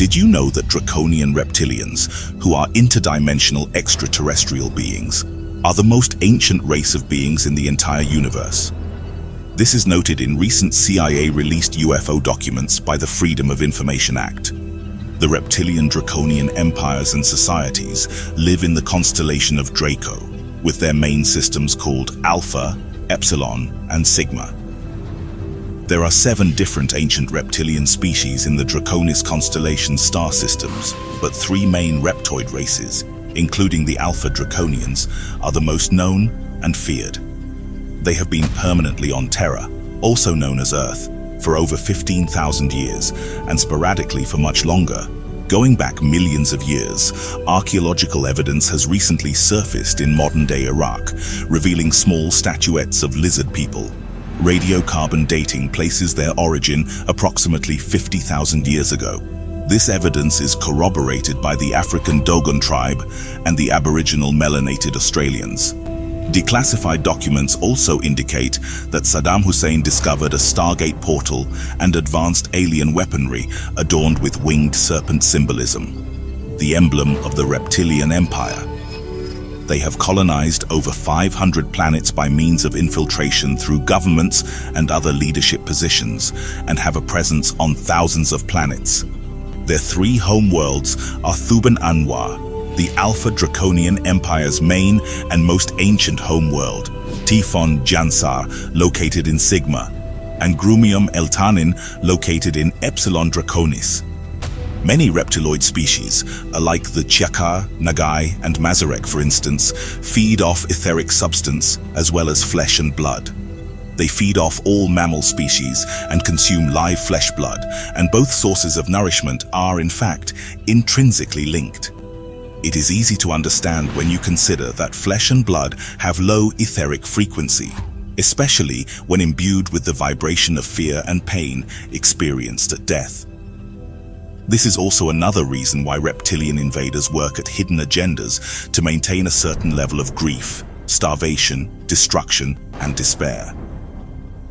Did you know that Draconian Reptilians, who are interdimensional extraterrestrial beings, are the most ancient race of beings in the entire universe? This is noted in recent CIA-released UFO documents by the Freedom of Information Act. The Reptilian Draconian empires and societies live in the constellation of Draco, with their main systems called Alpha, Epsilon, and Sigma. There are 7 different ancient reptilian species in the Draconis constellation star systems, but 3 main reptoid races, including the Alpha Draconians, are the most known and feared. They have been permanently on Terra, also known as Earth, for over 15,000 years, and sporadically for much longer. Going back millions of years, archaeological evidence has recently surfaced in modern-day Iraq, revealing small statuettes of lizard people. Radiocarbon dating places their origin approximately 50,000 years ago. This evidence is corroborated by the African Dogon tribe and the Aboriginal melanated Australians. Declassified documents also indicate that Saddam Hussein discovered a Stargate portal and advanced alien weaponry adorned with winged serpent symbolism, the emblem of the Reptilian Empire. They have colonized over 500 planets by means of infiltration through governments and other leadership positions, and have a presence on thousands of planets. Their 3 homeworlds are Thuban Anwar, the Alpha Draconian Empire's main and most ancient homeworld, Tifon Jansar, located in Sigma, and Grumium Eltanin, located in Epsilon Draconis. Many reptiloid species, like the Chiakar, Nagai, and Mazarek for instance, feed off etheric substance as well as flesh and blood. They feed off all mammal species and consume live flesh blood, and both sources of nourishment are, in fact, intrinsically linked. It is easy to understand when you consider that flesh and blood have low etheric frequency, especially when imbued with the vibration of fear and pain experienced at death. This is also another reason why reptilian invaders work at hidden agendas to maintain a certain level of grief, starvation, destruction, and despair.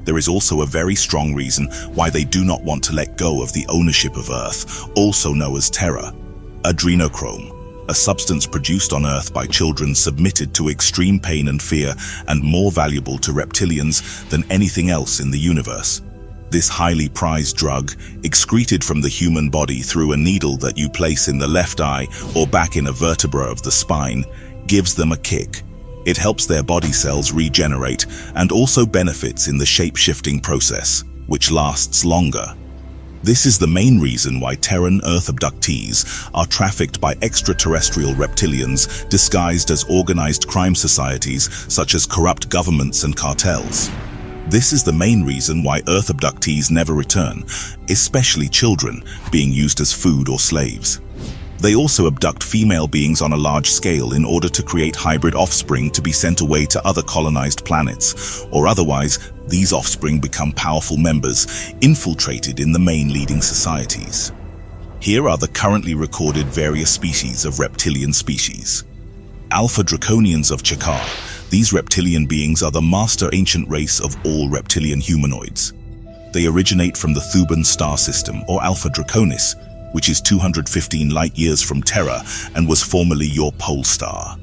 There is also a very strong reason why they do not want to let go of the ownership of Earth, also known as Terra, adrenochrome, a substance produced on Earth by children submitted to extreme pain and fear and more valuable to reptilians than anything else in the universe. This highly prized drug, excreted from the human body through a needle that you place in the left eye or back in a vertebra of the spine, gives them a kick. It helps their body cells regenerate and also benefits in the shape-shifting process, which lasts longer. This is the main reason why Terran Earth abductees are trafficked by extraterrestrial reptilians disguised as organized crime societies such as corrupt governments and cartels. This is the main reason why Earth abductees never return, especially children, being used as food or slaves. They also abduct female beings on a large scale in order to create hybrid offspring to be sent away to other colonized planets, or otherwise, these offspring become powerful members, infiltrated in the main leading societies. Here are the currently recorded various species of reptilian species. Alpha Draconians of Chiakar. These reptilian beings are the master ancient race of all reptilian humanoids. They originate from the Thuban star system, or Alpha Draconis, which is 215 light-years from Terra and was formerly your pole star.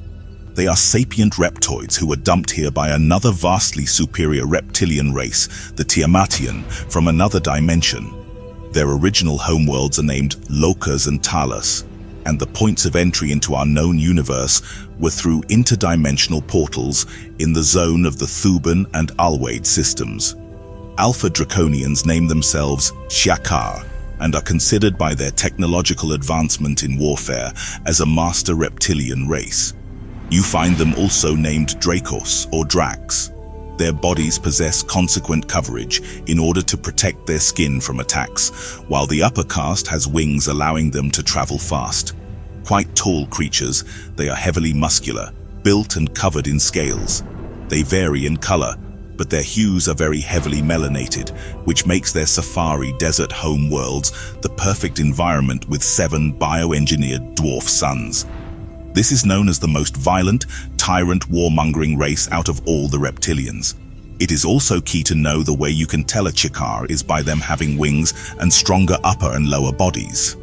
They are sapient reptoids who were dumped here by another vastly superior reptilian race, the Tiamatian, from another dimension. Their original homeworlds are named Lokas and Talos, and the points of entry into our known universe were through interdimensional portals in the zone of the Thuban and Alwade systems. Alpha Draconians name themselves Chiakar and are considered by their technological advancement in warfare as a master reptilian race. You find them also named Dracos or Dracs. Their bodies possess consequent coverage in order to protect their skin from attacks, while the upper caste has wings allowing them to travel fast. Quite tall creatures, they are heavily muscular, built and covered in scales. They vary in color, but their hues are very heavily melanated, which makes their safari desert home worlds the perfect environment with 7 bioengineered dwarf suns. This is known as the most violent, tyrant warmongering race out of all the reptilians. It is also key to know the way you can tell a Chiakar is by them having wings and stronger upper and lower bodies.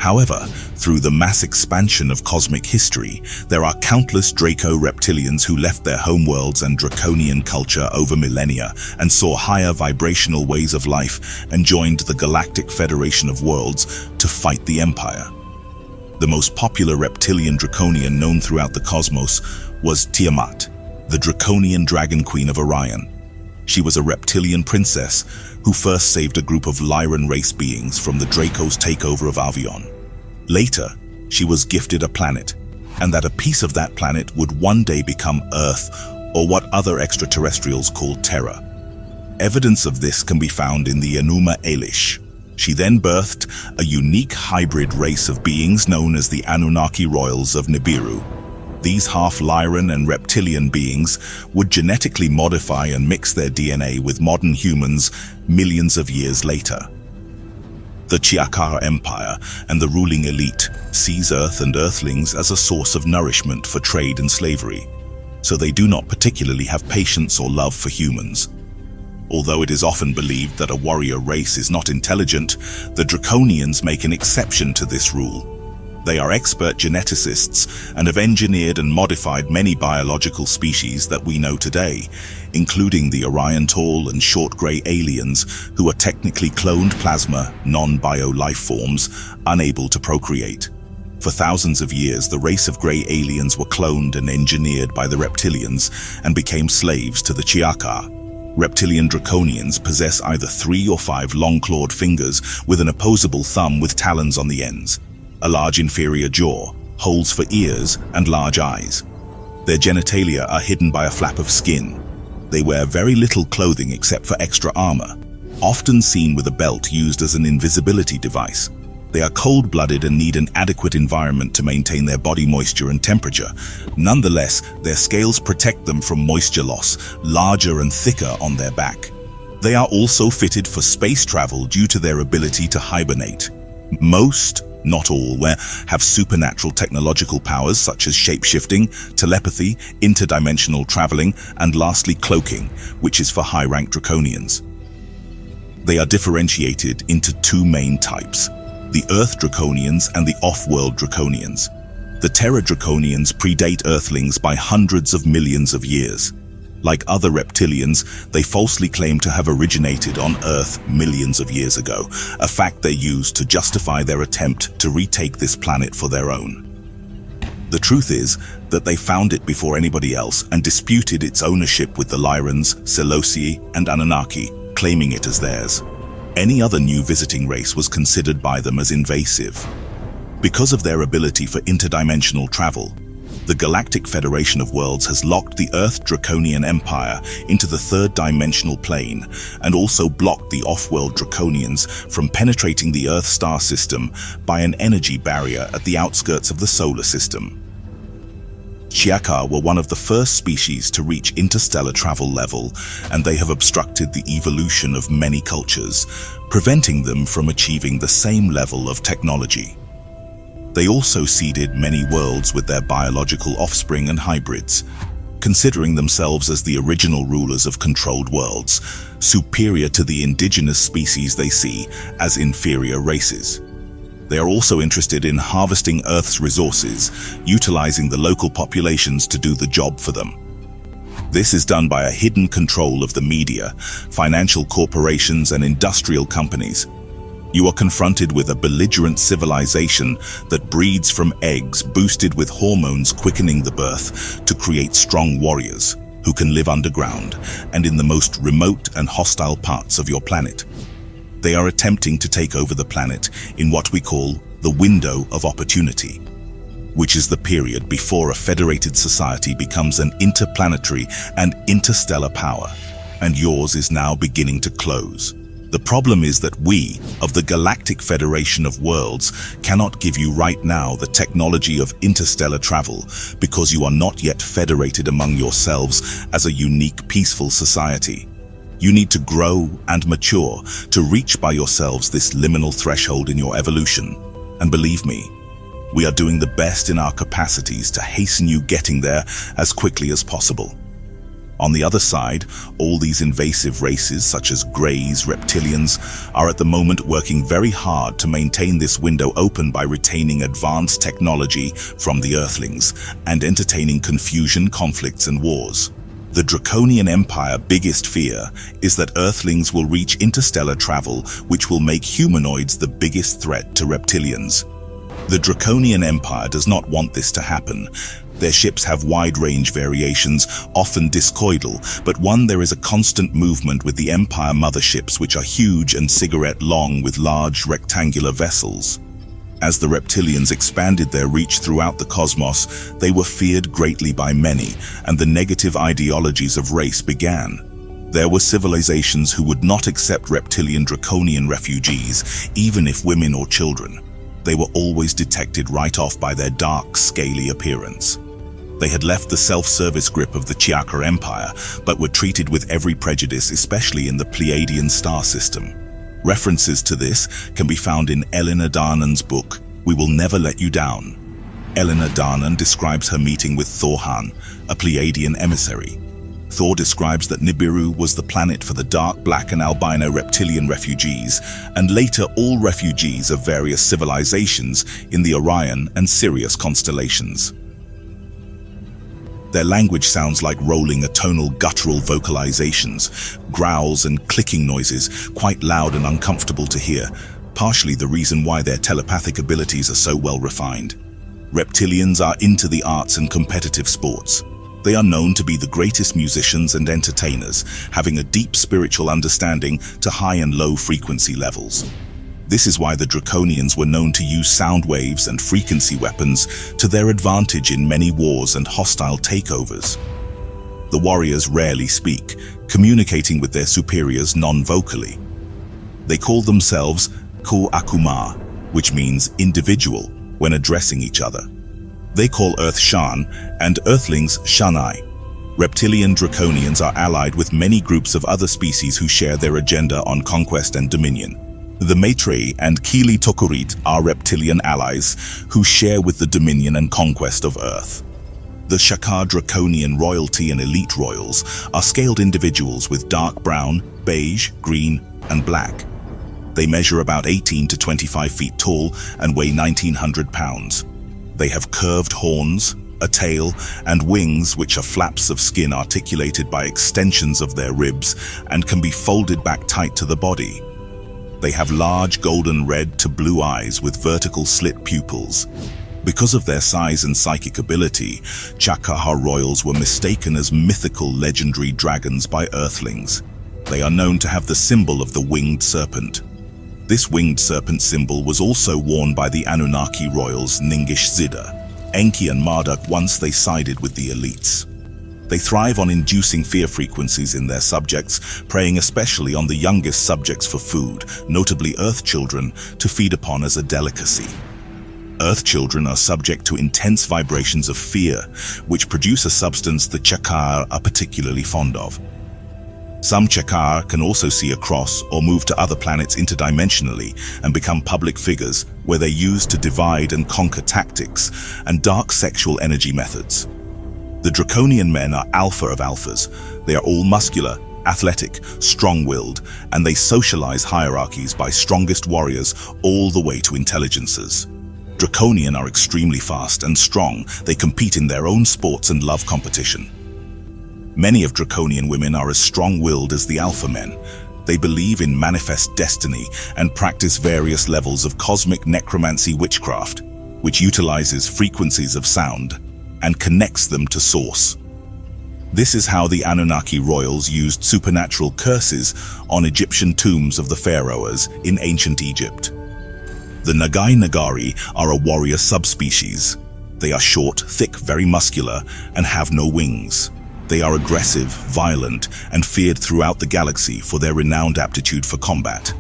However, through the mass expansion of cosmic history, there are countless Draco reptilians who left their homeworlds and draconian culture over millennia and saw higher vibrational ways of life and joined the Galactic Federation of Worlds to fight the Empire. The most popular reptilian draconian known throughout the cosmos was Tiamat, the Draconian Dragon Queen of Orion. She was a reptilian princess who first saved a group of Lyran race beings from the Draco's takeover of Avion. Later, she was gifted a planet, and that a piece of that planet would one day become Earth, or what other extraterrestrials call Terra. Evidence of this can be found in the Enuma Elish. She then birthed a unique hybrid race of beings known as the Anunnaki Royals of Nibiru. These half-Lyran and reptilian beings would genetically modify and mix their DNA with modern humans millions of years later. The Chiakar Empire and the ruling elite sees Earth and Earthlings as a source of nourishment for trade and slavery, so they do not particularly have patience or love for humans. Although it is often believed that a warrior race is not intelligent, the Draconians make an exception to this rule. They are expert geneticists and have engineered and modified many biological species that we know today, including the Orion Tall and short grey aliens, who are technically cloned plasma, non-bio life forms, unable to procreate. For thousands of years, the race of grey aliens were cloned and engineered by the Reptilians and became slaves to the Chiakar. Reptilian Draconians possess either 3 or 5 long-clawed fingers with an opposable thumb with talons on the ends, a large inferior jaw, holes for ears, and large eyes. Their genitalia are hidden by a flap of skin. They wear very little clothing except for extra armor, often seen with a belt used as an invisibility device. They are cold-blooded and need an adequate environment to maintain their body moisture and temperature. Nonetheless, their scales protect them from moisture loss, larger and thicker on their back. They are also fitted for space travel due to their ability to hibernate. Most, not all, have supernatural technological powers such as shape-shifting, telepathy, interdimensional traveling, and lastly cloaking, which is for high-rank Draconians. They are differentiated into 2 main types: the Earth Draconians and the Off-World Draconians. The Terra Draconians predate Earthlings by hundreds of millions of years. Like other reptilians, they falsely claim to have originated on Earth millions of years ago, a fact they use to justify their attempt to retake this planet for their own. The truth is that they found it before anybody else and disputed its ownership with the Lyrans, Seleucii, and Anunnaki, claiming it as theirs. Any other new visiting race was considered by them as invasive. Because of their ability for interdimensional travel, the Galactic Federation of Worlds has locked the Earth Draconian Empire into the 3rd dimensional plane and also blocked the off-world Draconians from penetrating the Earth star system by an energy barrier at the outskirts of the solar system. Chiakar were one of the first species to reach interstellar travel level, and they have obstructed the evolution of many cultures, preventing them from achieving the same level of technology. They also seeded many worlds with their biological offspring and hybrids, considering themselves as the original rulers of controlled worlds, superior to the indigenous species they see as inferior races. They are also interested in harvesting Earth's resources, utilizing the local populations to do the job for them. This is done by a hidden control of the media, financial corporations, and industrial companies. You are confronted with a belligerent civilization that breeds from eggs boosted with hormones quickening the birth to create strong warriors who can live underground and in the most remote and hostile parts of your planet. They are attempting to take over the planet in what we call the window of opportunity, which is the period before a federated society becomes an interplanetary and interstellar power, and yours is now beginning to close. The problem is that we, of the Galactic Federation of Worlds, cannot give you right now the technology of interstellar travel because you are not yet federated among yourselves as a unique, peaceful society. You need to grow and mature to reach by yourselves this liminal threshold in your evolution. And believe me, we are doing the best in our capacities to hasten you getting there as quickly as possible. On the other side, all these invasive races, such as Greys, Reptilians, are at the moment working very hard to maintain this window open by retaining advanced technology from the Earthlings and entertaining confusion, conflicts, and wars. The Draconian Empire biggest fear is that Earthlings will reach interstellar travel, which will make humanoids the biggest threat to Reptilians. The Draconian Empire does not want this to happen. Their ships have wide-range variations, often discoidal, but there is a constant movement with the Empire motherships, which are huge and cigarette-long with large rectangular vessels. As the Reptilians expanded their reach throughout the cosmos, they were feared greatly by many, and the negative ideologies of race began. There were civilizations who would not accept Reptilian Draconian refugees, even if women or children. They were always detected right off by their dark, scaly appearance. They had left the self-service grip of the Chiaka Empire, but were treated with every prejudice, especially in the Pleiadian star system. References to this can be found in Elena Darnan's book, We Will Never Let You Down. Elena Darnan describes her meeting with Thorhan, a Pleiadian emissary. Thor describes that Nibiru was the planet for the dark, black, and albino reptilian refugees, and later all refugees of various civilizations in the Orion and Sirius constellations. Their language sounds like rolling atonal guttural vocalizations, growls and clicking noises, quite loud and uncomfortable to hear, partially the reason why their telepathic abilities are so well refined. Reptilians are into the arts and competitive sports. They are known to be the greatest musicians and entertainers, having a deep spiritual understanding to high and low frequency levels. This is why the Draconians were known to use sound waves and frequency weapons to their advantage in many wars and hostile takeovers. The warriors rarely speak, communicating with their superiors non-vocally. They call themselves Ku Akuma, which means individual, when addressing each other. They call Earth Shan and Earthlings Shanai. Reptilian Draconians are allied with many groups of other species who share their agenda on conquest and dominion. The Maitreyi and Kili Tokurit are reptilian allies who share with the dominion and conquest of Earth. The Shakar Draconian royalty and elite royals are scaled individuals with dark brown, beige, green, and black. They measure about 18 to 25 feet tall and weigh 1,900 pounds. They have curved horns, a tail, and wings which are flaps of skin articulated by extensions of their ribs and can be folded back tight to the body. They have large golden red to blue eyes with vertical slit pupils. Because of their size and psychic ability, Chakahar royals were mistaken as mythical legendary dragons by Earthlings. They are known to have the symbol of the winged serpent. This winged serpent symbol was also worn by the Anunnaki royals Ningish Zida, Enki and Marduk once they sided with the elites. They thrive on inducing fear frequencies in their subjects, preying especially on the youngest subjects for food, notably Earth children, to feed upon as a delicacy. Earth children are subject to intense vibrations of fear, which produce a substance the Chakar are particularly fond of. Some Chakar can also see across or move to other planets interdimensionally and become public figures where they use to divide and conquer tactics and dark sexual energy methods. The Draconian men are alpha of alphas. They are all muscular, athletic, strong-willed, and they socialize hierarchies by strongest warriors all the way to intelligences. Draconian are extremely fast and strong. They compete in their own sports and love competition. Many of Draconian women are as strong-willed as the alpha men. They believe in manifest destiny and practice various levels of cosmic necromancy witchcraft, which utilizes frequencies of sound and connects them to source. This is how the Anunnaki royals used supernatural curses on Egyptian tombs of the pharaohs in ancient Egypt. The Nagai Nagari are a warrior subspecies. They are short, thick, very muscular, and have no wings. They are aggressive, violent, and feared throughout the galaxy for their renowned aptitude for combat.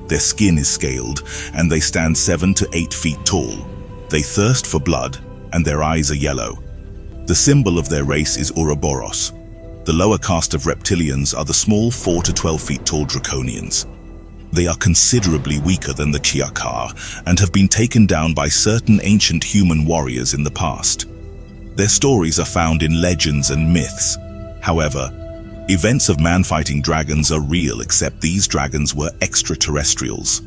Their skin is scaled, and they stand 7 to 8 feet tall. They thirst for blood, and their eyes are yellow. The symbol of their race is Ouroboros. The lower caste of reptilians are the small 4 to 12 feet tall Draconians. They are considerably weaker than the Chiakar and have been taken down by certain ancient human warriors in the past. Their stories are found in legends and myths. However, Events of man-fighting dragons are real, except these dragons were extraterrestrials.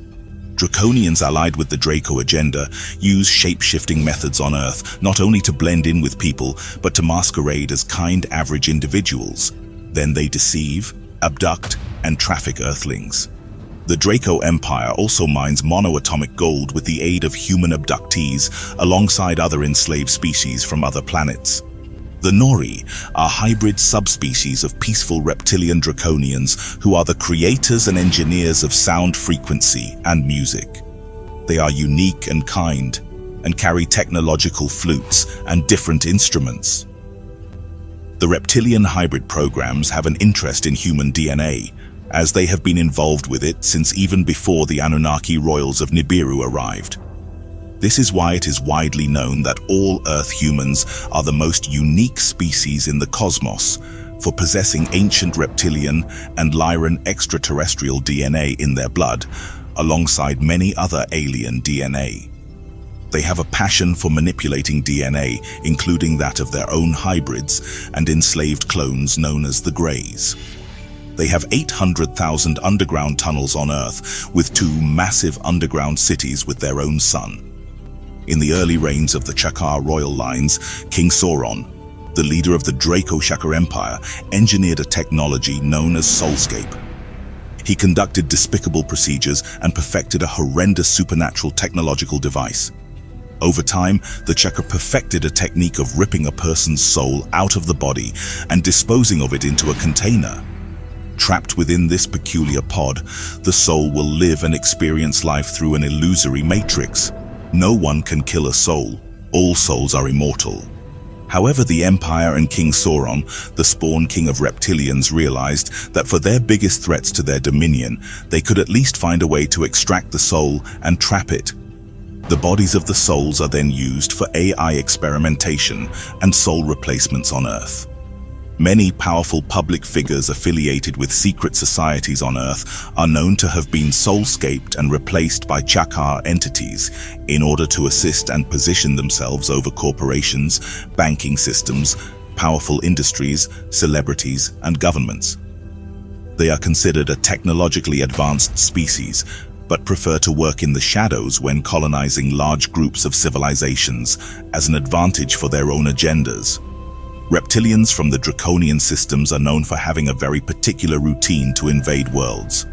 Draconians allied with the Draco agenda use shape-shifting methods on Earth, not only to blend in with people, but to masquerade as kind average individuals. Then they deceive, abduct, and traffic Earthlings. The Draco Empire also mines monoatomic gold with the aid of human abductees alongside other enslaved species from other planets. The Nori are hybrid subspecies of peaceful reptilian draconians who are the creators and engineers of sound frequency and music. They are unique and kind, and carry technological flutes and different instruments. The reptilian hybrid programs have an interest in human DNA, as they have been involved with it since even before the Anunnaki royals of Nibiru arrived. This is why it is widely known that all Earth humans are the most unique species in the cosmos for possessing ancient reptilian and Lyran extraterrestrial DNA in their blood, alongside many other alien DNA. They have a passion for manipulating DNA, including that of their own hybrids and enslaved clones known as the Greys. They have 800,000 underground tunnels on Earth, with 2 massive underground cities with their own sun. In the early reigns of the Chakar royal lines, King Sauron, the leader of the Draco Chakar Empire, engineered a technology known as soulscape. He conducted despicable procedures and perfected a horrendous supernatural technological device. Over time, the Chakar perfected a technique of ripping a person's soul out of the body and disposing of it into a container. Trapped within this peculiar pod, the soul will live and experience life through an illusory matrix. No one can kill a soul. All souls are immortal. However, the Empire and King Sauron, the spawn king of reptilians, realized that for their biggest threats to their dominion, they could at least find a way to extract the soul and trap it. The bodies of the souls are then used for AI experimentation and soul replacements on Earth. Many powerful public figures affiliated with secret societies on Earth are known to have been soulscaped and replaced by Chakar entities in order to assist and position themselves over corporations, banking systems, powerful industries, celebrities, and governments. They are considered a technologically advanced species, but prefer to work in the shadows when colonizing large groups of civilizations as an advantage for their own agendas. Reptilians from the Draconian systems are known for having a very particular routine to invade worlds.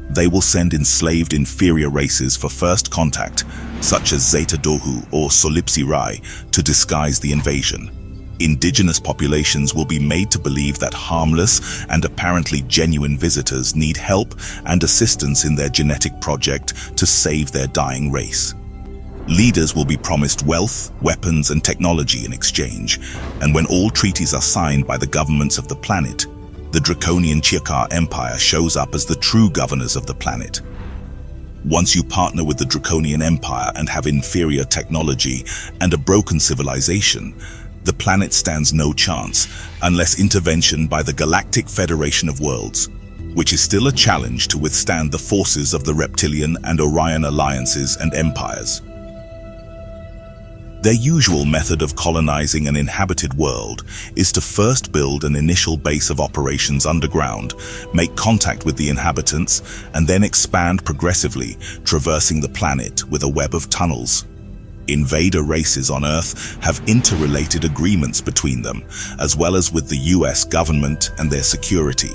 They will send enslaved inferior races for first contact, such as Zeta Dohu or Solipsi Rai, to disguise the invasion. Indigenous populations will be made to believe that harmless and apparently genuine visitors need help and assistance in their genetic project to save their dying race. Leaders will be promised wealth, weapons, and technology in exchange, and when all treaties are signed by the governments of the planet, the Draconian Chakar Empire shows up as the true governors of the planet. Once you partner with the Draconian Empire and have inferior technology and a broken civilization, the planet stands no chance unless intervention by the Galactic Federation of Worlds, which is still a challenge to withstand the forces of the Reptilian and Orion alliances and empires. Their usual method of colonizing an inhabited world is to first build an initial base of operations underground, make contact with the inhabitants, and then expand progressively, traversing the planet with a web of tunnels. Invader races on Earth have interrelated agreements between them, as well as with the US government and their security.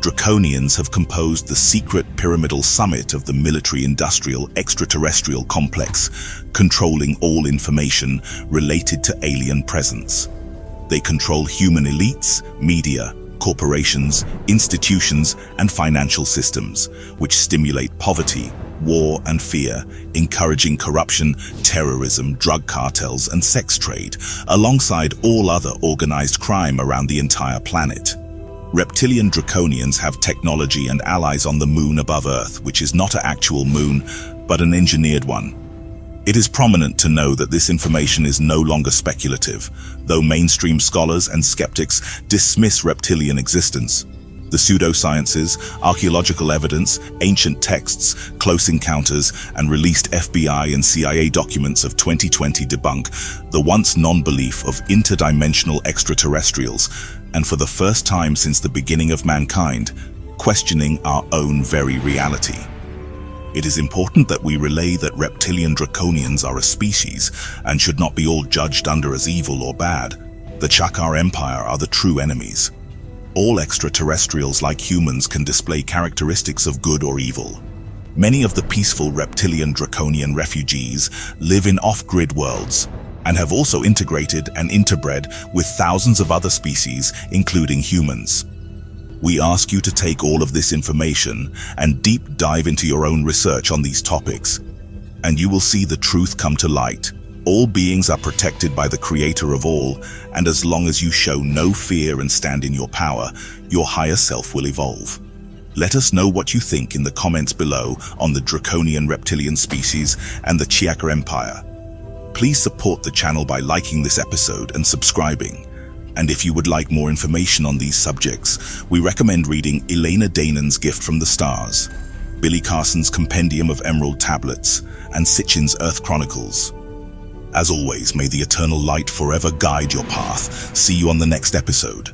Draconians have composed the secret pyramidal summit of the military-industrial extraterrestrial complex, controlling all information related to alien presence. They control human elites, media, corporations, institutions, and financial systems, which stimulate poverty, war, and fear, encouraging corruption, terrorism, drug cartels, and sex trade, alongside all other organized crime around the entire planet. Reptilian Draconians have technology and allies on the moon above Earth, which is not an actual moon, but an engineered one. It is prominent to know that this information is no longer speculative, though mainstream scholars and skeptics dismiss reptilian existence. The pseudosciences, archaeological evidence, ancient texts, close encounters, and released FBI and CIA documents of 2020 debunk the once non-belief of interdimensional extraterrestrials, and for the first time since the beginning of mankind, questioning our own very reality. It is important that we relay that Reptilian Draconians are a species and should not be all judged under as evil or bad. The Dragonlord Empire are the true enemies. All extraterrestrials like humans can display characteristics of good or evil. Many of the peaceful Reptilian Draconian refugees live in off-grid worlds and have also integrated and interbred with thousands of other species, including humans. We ask you to take all of this information and deep dive into your own research on these topics, and you will see the truth come to light. All beings are protected by the Creator of all, and as long as you show no fear and stand in your power, your higher self will evolve. Let us know what you think in the comments below on the Draconian Reptilian species and the Draconlord Empire. Please support the channel by liking this episode and subscribing. And if you would like more information on these subjects, we recommend reading Elena Dainon's Gift from the Stars, Billy Carson's Compendium of Emerald Tablets, and Sitchin's Earth Chronicles. As always, may the eternal light forever guide your path. See you on the next episode.